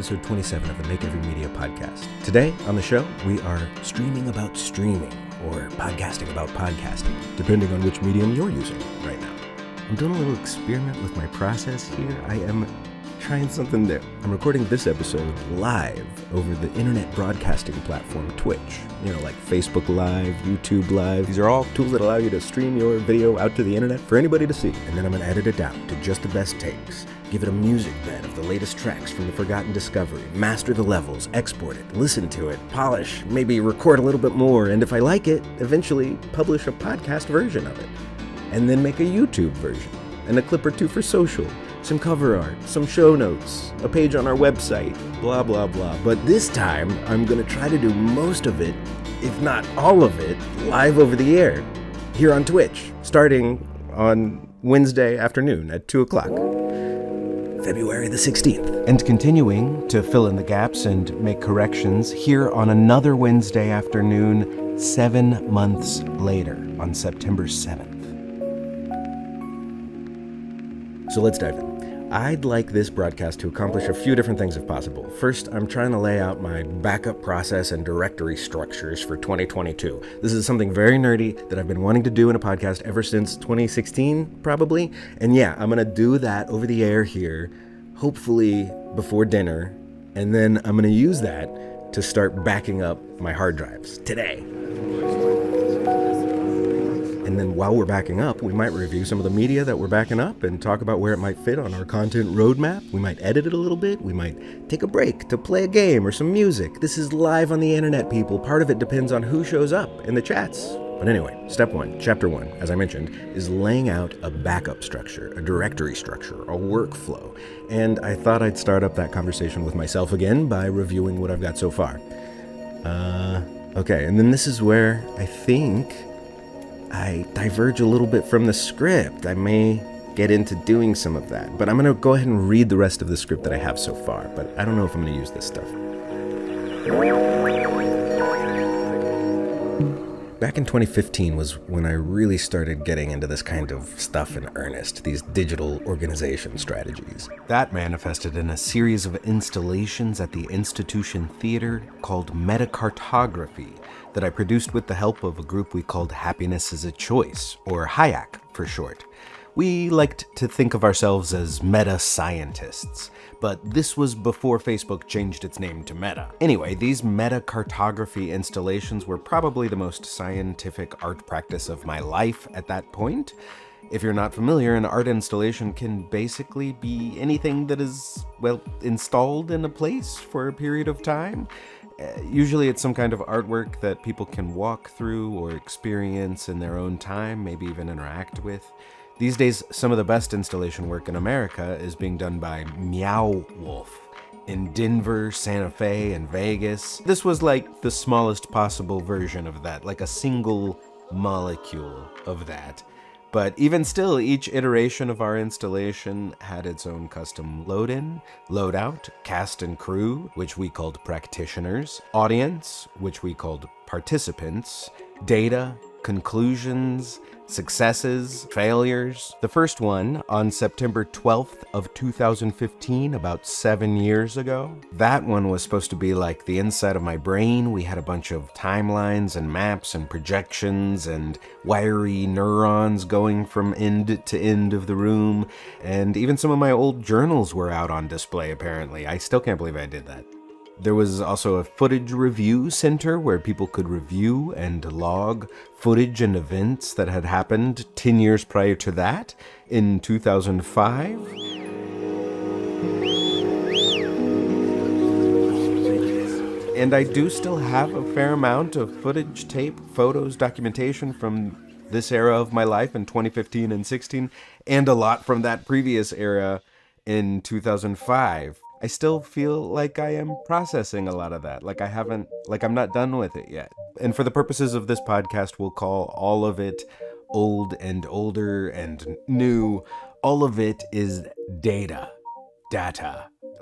episode 27 of the Make Every Media podcast. Today on the show, we are streaming about streaming, or podcasting about podcasting, depending on which medium you're using right now. I'm doing a little experiment with my process here. I am trying something new. I'm recording this episode live over the internet broadcasting platform Twitch. You know, like Facebook Live, YouTube Live. These are all tools that allow you to stream your video out to the internet for anybody to see. And then I'm going to edit it down to just the best takes. Give it a music bed of the latest tracks from the Forgotten Discovery. Master the levels, export it, listen to it, polish, maybe record a little bit more, and if I like it, eventually publish a podcast version of it. And then make a YouTube version, and a clip or two for social. Some cover art, some show notes, a page on our website, blah, blah, blah. But this time, I'm going to try to do most of it, if not all of it, live over the air, here on Twitch, starting on Wednesday afternoon at 2 o'clock, February the 16th. And continuing to fill in the gaps and make corrections here on another Wednesday afternoon, 7 months later, on September 7th. So let's dive in. I'd like this broadcast to accomplish a few different things if possible. First, I'm trying to lay out my backup process and directory structures for 2022. This is something very nerdy that I've been wanting to do in a podcast ever since 2016, probably. And yeah, I'm going to do that over the air here, hopefully before dinner. And then I'm going to use that to start backing up my hard drives today. And then while we're backing up, we might review some of the media that we're backing up and talk about where it might fit on our content roadmap. We might edit it a little bit. We might take a break to play a game or some music. This is live on the internet, people. Part of it depends on who shows up in the chats. But anyway, step one, chapter one, as I mentioned, is laying out a backup structure, a directory structure, a workflow. And I thought I'd start up that conversation with myself again by reviewing what I've got so far. Okay, and then this is where I think I diverge a little bit from the script. I may get into doing some of that, but I'm going to go ahead and read the rest of the script that I have so far, but I don't know if I'm going to use this stuff. Back in 2015 was when I really started getting into this kind of stuff in earnest, these digital organization strategies. That manifested in a series of installations at the Institution Theater called MetaCartography that I produced with the help of a group we called Happiness is a Choice, or HIAC for short. We liked to think of ourselves as meta-scientists, but this was before Facebook changed its name to Meta. Anyway, these meta-cartography installations were probably the most scientific art practice of my life at that point. If you're not familiar, an art installation can basically be anything that is, well, installed in a place for a period of time. Usually it's some kind of artwork that people can walk through or experience in their own time, maybe even interact with. These days, some of the best installation work in America is being done by Meow Wolf in Denver, Santa Fe, and Vegas. This was like the smallest possible version of that, like a single molecule of that. But even still, each iteration of our installation had its own custom load-in, load-out, cast and crew, which we called practitioners, audience, which we called participants, data, conclusions, successes, failures. The first one on September 12th of 2015, about 7 years ago. That one was supposed to be like the inside of my brain. We had a bunch of timelines and maps and projections and wiry neurons going from end to end of the room. And even some of my old journals were out on display, apparently. I still can't believe I did that. There was also a footage review center where people could review and log footage and events that had happened 10 years prior to that, in 2005. And I do still have a fair amount of footage, tape, photos, documentation from this era of my life in 2015 and 16, and a lot from that previous era in 2005. I still feel like I am processing a lot of that, like I'm not done with it yet. And for the purposes of this podcast, we'll call all of it old and older and new. All of it is data,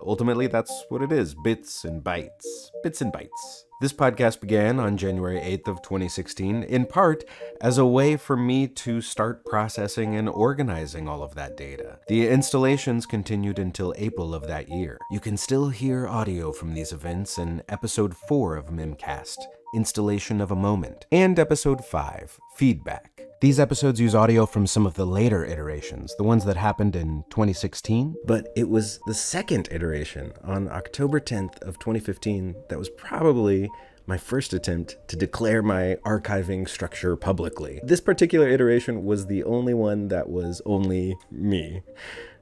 ultimately that's what it is, bits and bytes. Bits and bytes. This podcast began on January 8th of 2016, in part as a way for me to start processing and organizing all of that data. The installations continued until April of that year. You can still hear audio from these events in episode 4 of Mimcast, Installation of a Moment, and episode 5, Feedback. These episodes use audio from some of the later iterations, the ones that happened in 2016. But it was the second iteration on October 10th of 2015 that was probably my first attempt to declare my archiving structure publicly. This particular iteration was the only one that was only me.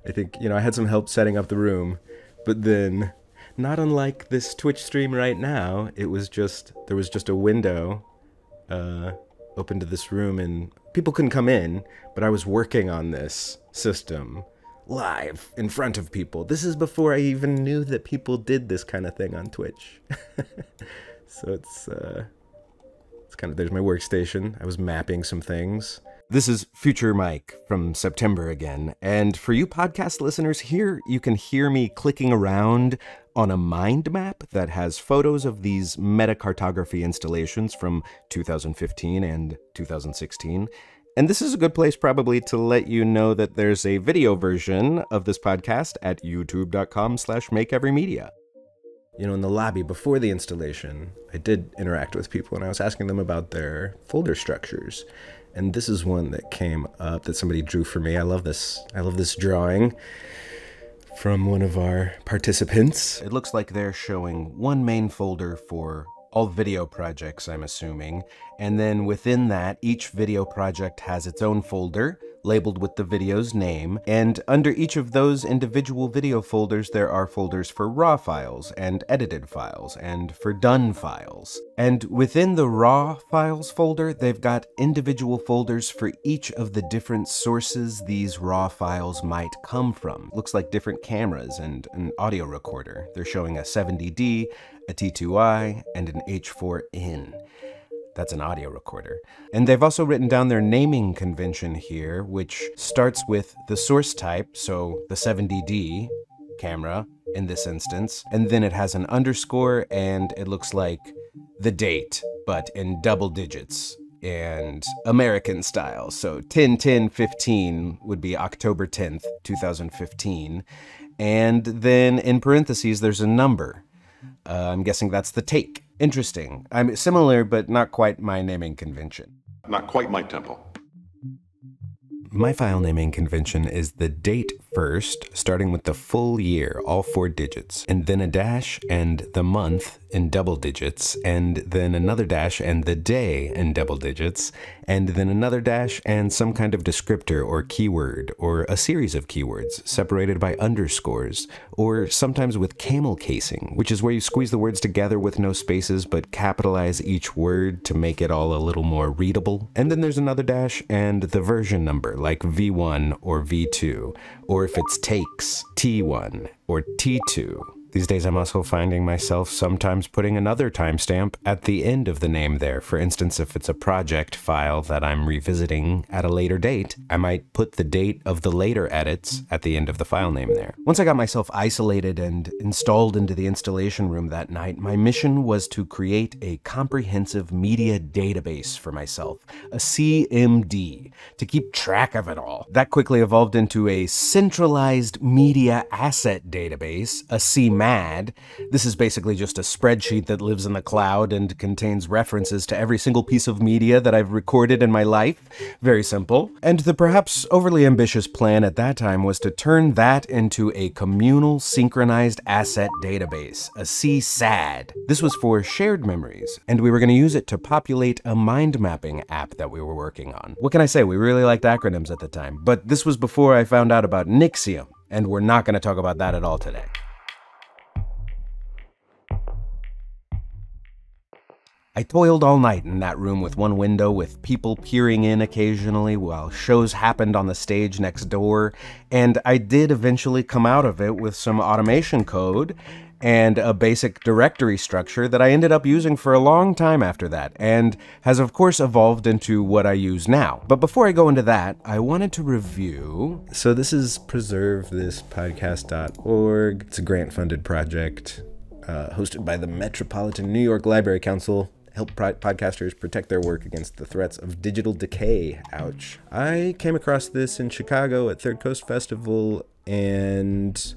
I think, I had some help setting up the room, but then, not unlike this Twitch stream right now, there was just a window open to this room, and people couldn't come in, but I was working on this system live in front of people. This is before I even knew that people did this kind of thing on Twitch. So it's kind of, there's my workstation. I was mapping some things. This is Future Mike from September again, and for you podcast listeners, here you can hear me clicking around on a mind map that has photos of these MetaCartography installations from 2015 and 2016. And this is a good place probably to let you know that there's a video version of this podcast at youtube.com/makeeverymedia. In the lobby before the installation, I did interact with people and I was asking them about their folder structures. And this is one that came up that somebody drew for me. I love this drawing from one of our participants. It looks like they're showing one main folder for all video projects, I'm assuming. And then within that, each video project has its own folder labeled with the video's name. And under each of those individual video folders, there are folders for raw files and edited files and for done files. And within the raw files folder, they've got individual folders for each of the different sources these raw files might come from. Looks like different cameras and an audio recorder. They're showing a 7DD, a T2i, and an H4n. That's an audio recorder. And they've also written down their naming convention here, which starts with the source type, so the 7DD camera in this instance, and then it has an underscore, and it looks like the date, but in double digits and American style. So 10/10/15 would be October 10th, 2015. And then in parentheses, there's a number. I'm guessing that's the take. Interesting. I'm similar, but not quite my naming convention. Not quite my tempo. My file naming convention is the date first, starting with the full year, all 4 digits, and then a dash and the month in double digits, and then another dash and the day in double digits, and then another dash and some kind of descriptor or keyword, or a series of keywords separated by underscores, or sometimes with camel casing, which is where you squeeze the words together with no spaces but capitalize each word to make it all a little more readable. And then there's another dash and the version number, like V1 or V2, or if it's takes, T1 or T2. These days I'm also finding myself sometimes putting another timestamp at the end of the name there. For instance, if it's a project file that I'm revisiting at a later date, I might put the date of the later edits at the end of the file name there. Once I got myself isolated and installed into the installation room that night, my mission was to create a comprehensive media database for myself, a CMD, to keep track of it all. That quickly evolved into a centralized media asset database, a CMAD. This is basically just a spreadsheet that lives in the cloud and contains references to every single piece of media that I've recorded in my life. Very simple. And the perhaps overly ambitious plan at that time was to turn that into a communal synchronized asset database, a CSAD. This was for shared memories, and we were going to use it to populate a mind mapping app that we were working on. What can I say? We really liked acronyms at the time, but this was before I found out about Nixium, and we're not going to talk about that at all today. I toiled all night in that room with one window, with people peering in occasionally while shows happened on the stage next door, and I did eventually come out of it with some automation code and a basic directory structure that I ended up using for a long time after that, and has of course evolved into what I use now. But before I go into that, I wanted to review. So this is preservethispodcast.org. It's a grant-funded project hosted by the Metropolitan New York Library Council. Help podcasters protect their work against the threats of digital decay. Ouch. I came across this in Chicago at Third Coast Festival, and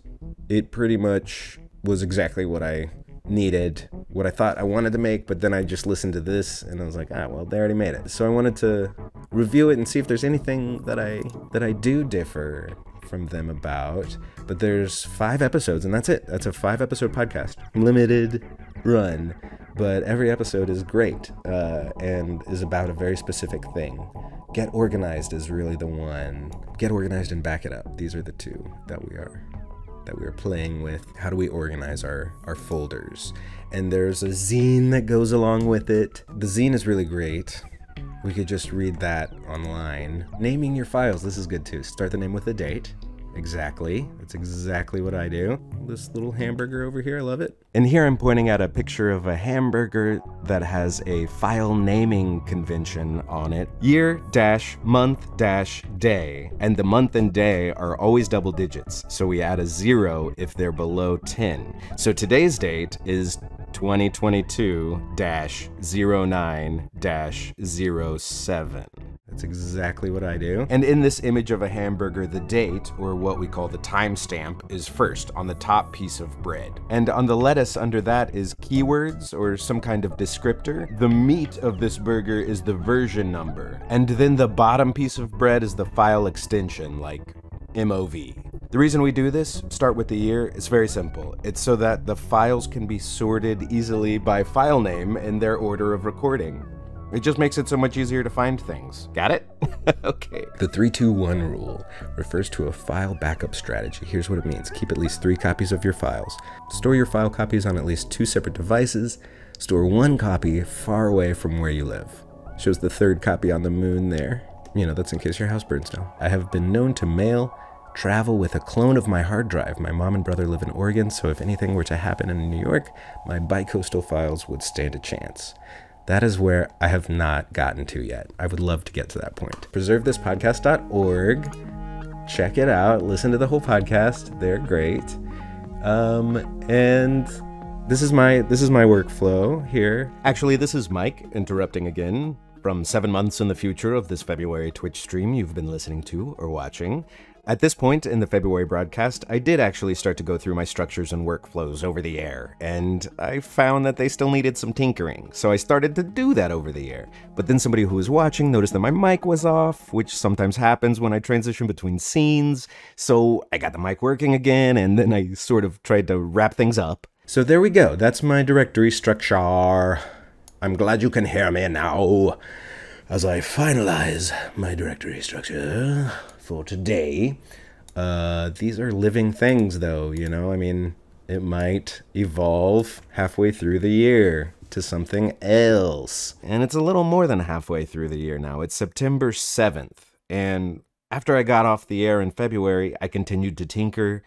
it pretty much was exactly what I needed, what I thought I wanted to make, but then I just listened to this and I was like, well, they already made it. So I wanted to review it and see if there's anything that I do differ from them about. But there's 5 episodes and that's it. That's a 5-episode podcast. Limited run. But every episode is great and is about a very specific thing. Get organized is really the one. Get organized and back it up. These are the two that we are playing with. How do we organize our folders? And there's a zine that goes along with it. The zine is really great. We could just read that online. Naming your files, this is good too. Start the name with a date. Exactly. That's exactly what I do. This little hamburger over here, I love it. And here I'm pointing at a picture of a hamburger that has a file naming convention on it. Year-month-day. And the month and day are always double digits. So we add a 0 if they're below 10. So today's date is 2022-09-07. That's exactly what I do. And in this image of a hamburger, the date, or what we call the timestamp, is first on the top piece of bread. And on the lettuce under that is keywords or some kind of descriptor. The meat of this burger is the version number. And then the bottom piece of bread is the file extension, like MOV. The reason we do this, start with the year, it's very simple. It's so that the files can be sorted easily by file name in their order of recording. It just makes it so much easier to find things. Got it? Okay. The 3-2-1 rule refers to a file backup strategy. Here's what it means. Keep at least 3 copies of your files. Store your file copies on at least 2 separate devices. Store 1 copy far away from where you live. Shows the 3rd copy on the moon there. You know, that's in case your house burns down. I have been known to travel with a clone of my hard drive. My mom and brother live in Oregon, so if anything were to happen in New York, my bicoastal files would stand a chance. That is where I have not gotten to yet. I would love to get to that point. PreserveThisPodcast.org. Check it out. Listen to the whole podcast. They're great. And this is my workflow here. Actually, this is Mike interrupting again from 7 months in the future of this February Twitch stream you've been listening to or watching. At this point in the February broadcast, I did actually start to go through my structures and workflows over the air, and I found that they still needed some tinkering, so I started to do that over the air. But then somebody who was watching noticed that my mic was off, which sometimes happens when I transition between scenes, so I got the mic working again, and then I sort of tried to wrap things up. So there we go, that's my directory structure. I'm glad you can hear me now, as I finalize my directory structure for today. These are living things though, you know, I mean, it might evolve halfway through the year to something else. And it's a little more than halfway through the year now. It's September 7th. And after I got off the air in February, I continued to tinker,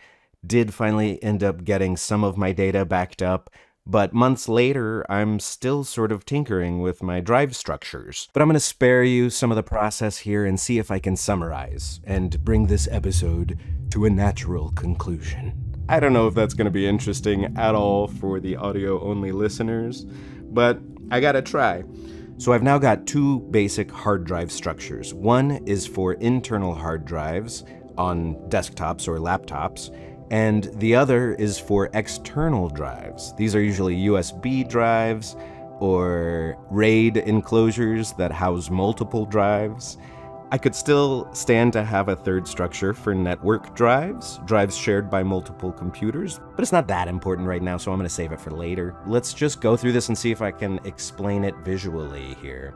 did finally end up getting some of my data backed up. But months later, I'm still sort of tinkering with my drive structures. But I'm going to spare you some of the process here and see if I can summarize and bring this episode to a natural conclusion. I don't know if that's going to be interesting at all for the audio-only listeners, but I gotta try. So I've now got 2 basic hard drive structures. One is for internal hard drives on desktops or laptops, and the other is for external drives. These are usually USB drives or RAID enclosures that house multiple drives. I could still stand to have a third structure for network drives shared by multiple computers, but it's not that important right now, so I'm going to save it for later. Let's just go through this and see if I can explain it visually here.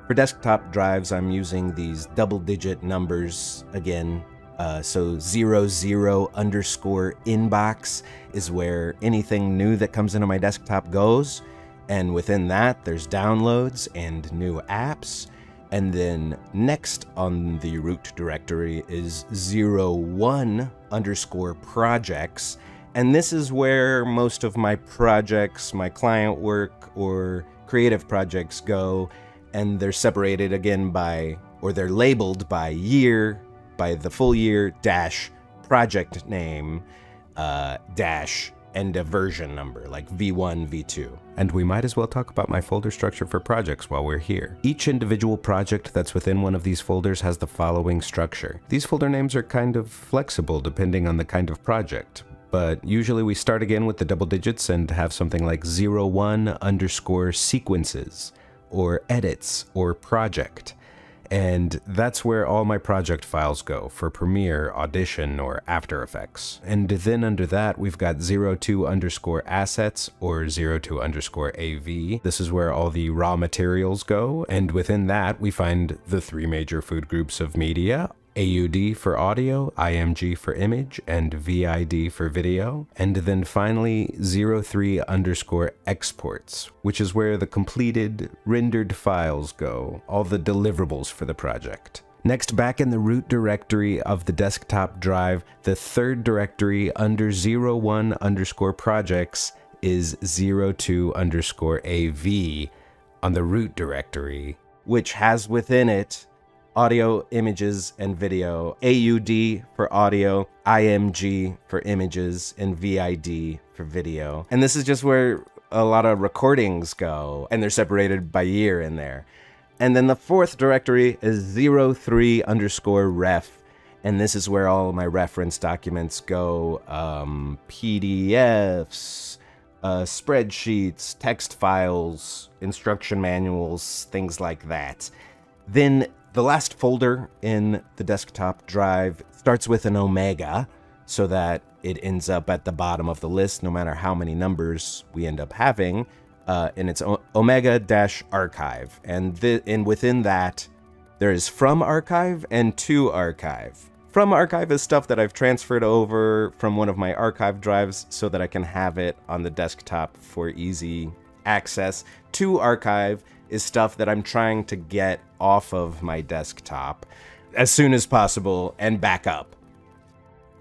For desktop drives, I'm using these double-digit numbers again. So 00_inbox is where anything new that comes into my desktop goes. And within that, there's downloads and new apps. And then next on the root directory is 01_projects. And this is where most of my projects, my client work or creative projects go, and they're separated again by, or they're labeled by year, by the full year, dash, project name, dash, and a version number, like V1, V2. And we might as well talk about my folder structure for projects while we're here. Each individual project that's within one of these folders has the following structure. These folder names are kind of flexible depending on the kind of project, but usually we start again with the double digits and have something like 01_sequences, or edits, or project. And that's where all my project files go for Premiere, Audition, or After Effects. And then under that, we've got 02_assets or 02_AV. This is where all the raw materials go. And within that, we find the three major food groups of media: AUD for audio, IMG for image, and VID for video. And then finally 03_exports, which is where the completed rendered files go, all the deliverables for the project. Next, back in the root directory of the desktop drive, the third directory under 01_projects is 02_AV on the root directory, which has within it audio, images, and video, AUD for audio, IMG for images, and VID for video. And this is just where a lot of recordings go, and they're separated by year in there. And then the fourth directory is 03_ref, and this is where all my reference documents go, PDFs, spreadsheets, text files, instruction manuals, things like that. Then the last folder in the desktop drive starts with an omega, so that it ends up at the bottom of the list no matter how many numbers we end up having, and it's omega-archive. And within that, there is from archive and to archive. From archive is stuff that I've transferred over from one of my archive drives so that I can have it on the desktop for easy access. To archive is stuff that I'm trying to get off of my desktop as soon as possible and back up.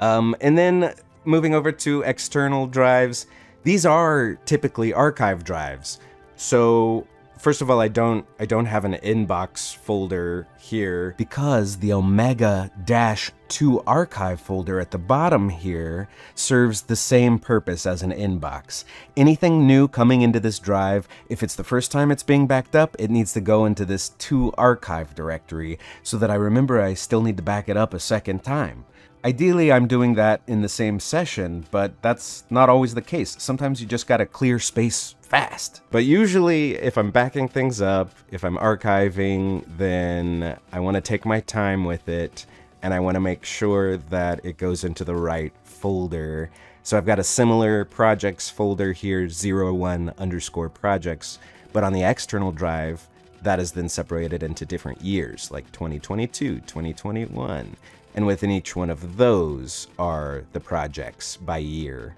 And then moving over to external drives, these are typically archive drives. So first of all, I don't have an inbox folder here because the omega-to archive folder at the bottom here serves the same purpose as an inbox. Anything new coming into this drive, if it's the first time it's being backed up, it needs to go into this to archive directory so that I remember I still need to back it up a second time. Ideally, I'm doing that in the same session, but that's not always the case. Sometimes you just gotta clear space fast. But usually, if I'm backing things up, if I'm archiving, then I want to take my time with it, and I want to make sure that it goes into the right folder. So I've got a similar projects folder here, 01_projects, but on the external drive, that is then separated into different years, like 2022, 2021. And within each one of those are the projects by year.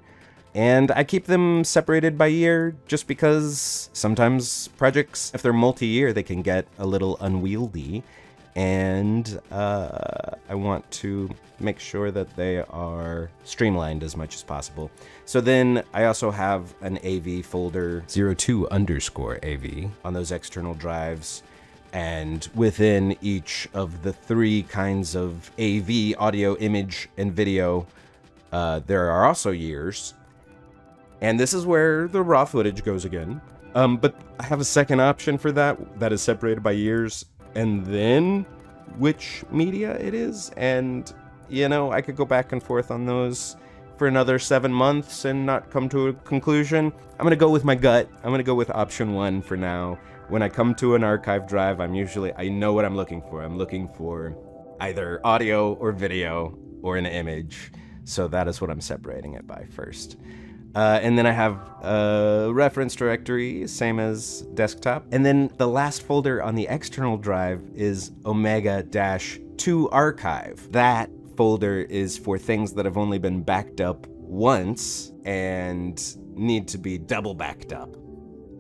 And I keep them separated by year just because sometimes projects, if they're multi-year, they can get a little unwieldy. And I want to make sure that they are streamlined as much as possible. So then I also have an AV folder, 02_AV, on those external drives. And within each of the three kinds of AV, audio, image, and video, there are also years. And this is where the raw footage goes again. But I have a second option for that is separated by years, and then which media it is. And, you know, I could go back and forth on those for another 7 months and not come to a conclusion. I'm gonna go with my gut. I'm gonna go with option 1 for now. When I come to an archive drive, I know what I'm looking for. I'm looking for either audio or video or an image. So that is what I'm separating it by first. And then I have a reference directory, same as desktop. And then the last folder on the external drive is omega-to archive. That folder is for things that have only been backed up once and need to be double backed up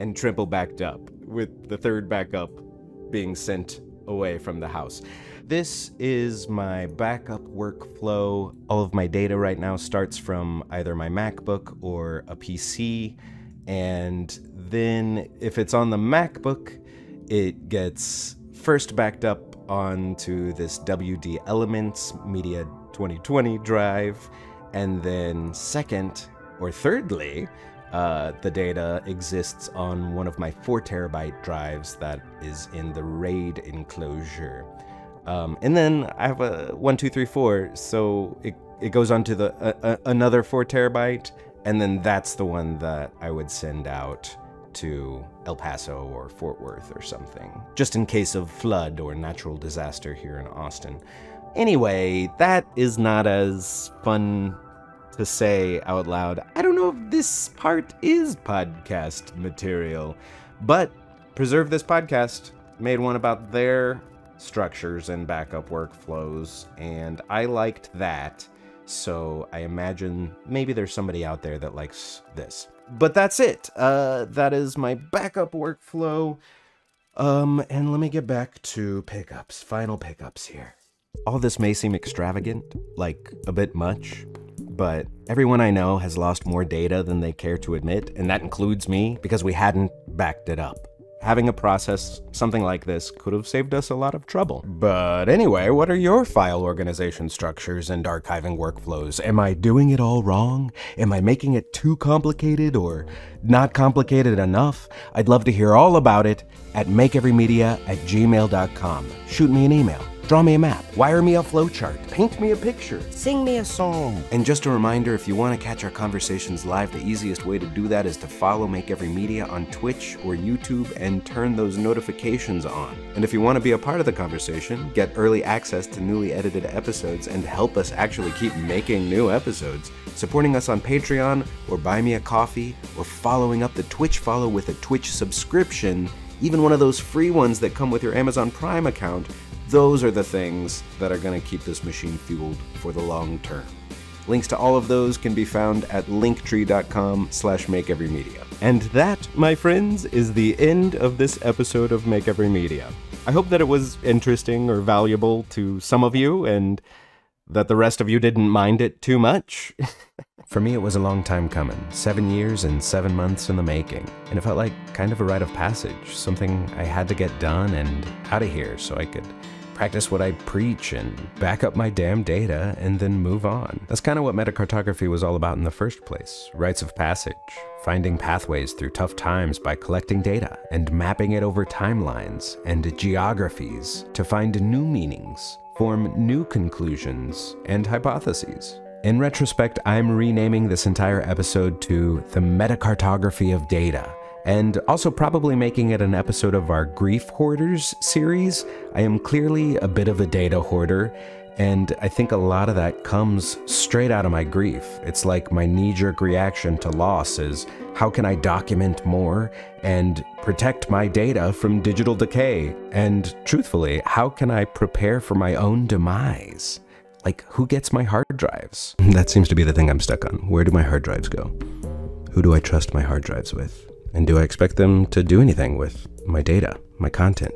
and triple backed up, with the third backup being sent away from the house. This is my backup workflow. All of my data right now starts from either my MacBook or a PC, and then if it's on the MacBook, it gets first backed up onto this WD Elements Media 2020 drive, and then second or thirdly, the data exists on one of my 4 terabyte drives that is in the RAID enclosure. And then I have a 1, 2, 3, 4, so it goes on to the another 4 terabyte, and then that's the one that I would send out to El Paso or Fort Worth or something, just in case of flood or natural disaster here in Austin. Anyway, that is not as fun to say out loud. I don't know if this part is podcast material, but Preserve This Podcast made one about their structures and backup workflows, and I liked that, so I imagine maybe there's somebody out there that likes this. But that's it. That is my backup workflow. And let me get back to pickups, final pickups here. All this may seem extravagant, like a bit much, but everyone I know has lost more data than they care to admit, and that includes me, because we hadn't backed it up. Having a process something like this could have saved us a lot of trouble. But anyway, what are your file organization structures and archiving workflows? Am I doing it all wrong? Am I making it too complicated or not complicated enough? I'd love to hear all about it at makeeverymedia@gmail.com. Shoot me an email. Draw me a map, wire me a flowchart, paint me a picture, sing me a song. And just a reminder, if you want to catch our conversations live, the easiest way to do that is to follow Make Every Media on Twitch or YouTube and turn those notifications on. And if you want to be a part of the conversation, get early access to newly edited episodes, and help us actually keep making new episodes, supporting us on Patreon or Buy Me a Coffee, or following up the Twitch follow with a Twitch subscription, even one of those free ones that come with your Amazon Prime account, those are the things that are going to keep this machine fueled for the long term. Links to all of those can be found at linktree.com/makeeverymedia. And that, my friends, is the end of this episode of Make Every Media. I hope that it was interesting or valuable to some of you, and that the rest of you didn't mind it too much. For me, it was a long time coming. 7 years and 7 months in the making. And it felt like kind of a rite of passage, something I had to get done and out of here so I could practice what I preach and back up my damn data and then move on. That's kind of what MetaCartography was all about in the first place. Rites of passage, finding pathways through tough times by collecting data and mapping it over timelines and geographies to find new meanings, form new conclusions and hypotheses. In retrospect, I'm renaming this entire episode to The MetaCartography of Data, and also probably making it an episode of our Grief Hoarders series. I am clearly a bit of a data hoarder, and I think a lot of that comes straight out of my grief. It's like my knee-jerk reaction to loss is, how can I document more and protect my data from digital decay? And truthfully, how can I prepare for my own demise? Like, who gets my hard drives? That seems to be the thing I'm stuck on. Where do my hard drives go? Who do I trust my hard drives with? And do I expect them to do anything with my data, my content?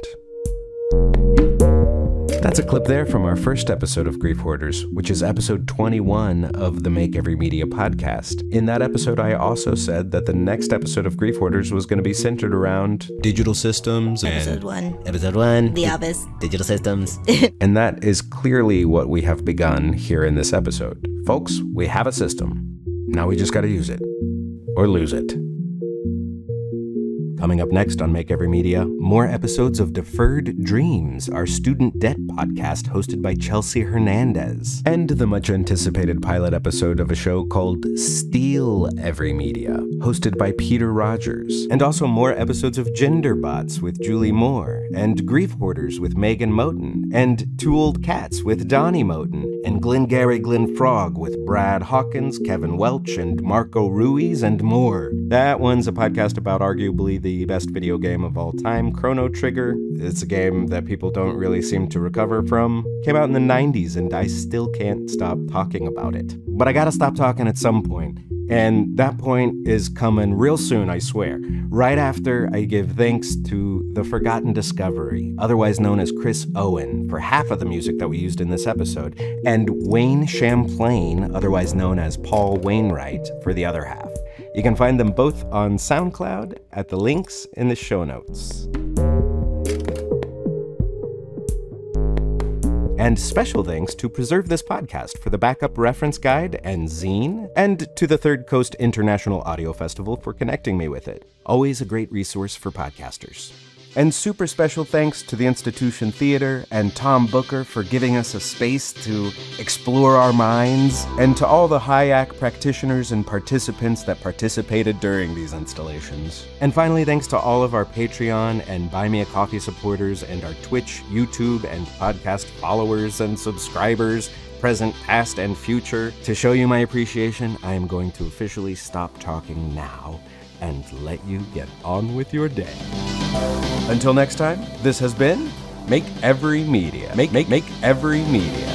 That's a clip there from our first episode of Grief Hoarders, which is episode 21 of the Make Every Media podcast. In that episode, I also said that the next episode of Grief Hoarders was going to be centered around digital systems. Episode 1. The obvious. Digital systems. And that is clearly what we have begun here in this episode. Folks, we have a system. Now we just got to use it. Or lose it. Coming up next on Make Every Media, more episodes of Deferred Dreams, our student debt podcast hosted by Chelsea Hernandez, and the much-anticipated pilot episode of a show called Steal Every Media, hosted by Peter Rogers, and also more episodes of Gender Bots with Julie Moore, and Grief Hoarders with Megan Moten, and Two Old Cats with Donnie Moten, and Glengarry Glen Frog with Brad Hawkins, Kevin Welch, and Marco Ruiz, and more. That one's a podcast about arguably the best video game of all time, Chrono Trigger. It's a game that people don't really seem to recover from. Came out in the 90s, and I still can't stop talking about it. But I gotta stop talking at some point. And that point is coming real soon, I swear. Right after I give thanks to The Forgotten Discovery, otherwise known as Chris Owen, for half of the music that we used in this episode, and Wayne Champlain, otherwise known as Paul Wainright, for the other half. You can find them both on SoundCloud at the links in the show notes. And special thanks to Preserve This Podcast for the backup reference guide and zine, and to the Third Coast International Audio Festival for connecting me with it. Always a great resource for podcasters. And super special thanks to the Institution Theater and Tom Booker for giving us a space to explore our minds, and to all the HIAC practitioners and participants that participated during these installations. And finally, thanks to all of our Patreon and Buy Me a Coffee supporters, and our Twitch, YouTube, and podcast followers and subscribers, present, past, and future. To show you my appreciation, I am going to officially stop talking now and let you get on with your day. Until next time, this has been Make Every Media. Make every media.